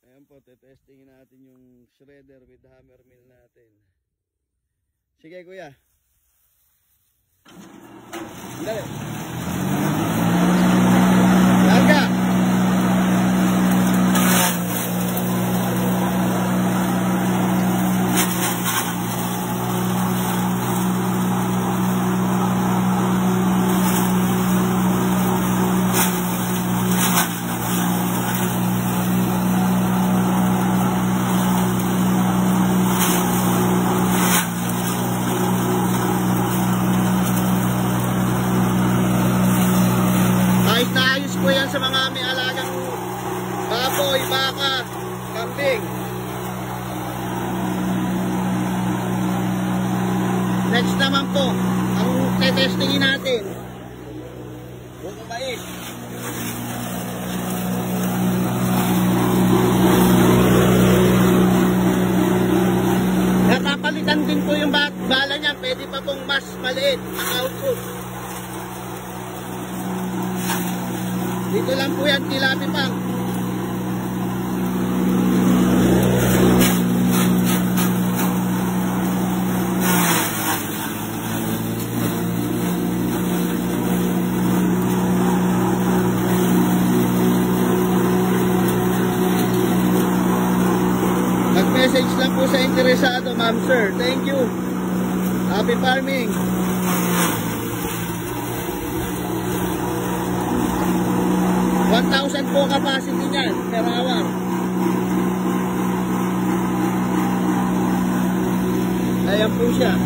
Ayan po, testingin natin yung shredder with hammer mill natin. Sige kuya. Dali. Larga. Ayos po yan sa mga may alagang baboy, baka, kambing. Next naman po, ang testingin natin. Buko mais. Napapalitan din po yung bala niya. Pwede pa pong mas maliit ang output. Dito lang po yan, tilapia pang. Mag-message lang po sa interesado, ma'am sir. Thank you. Happy farming. 1,000 po capacity niyan per hour. Ayan po siya.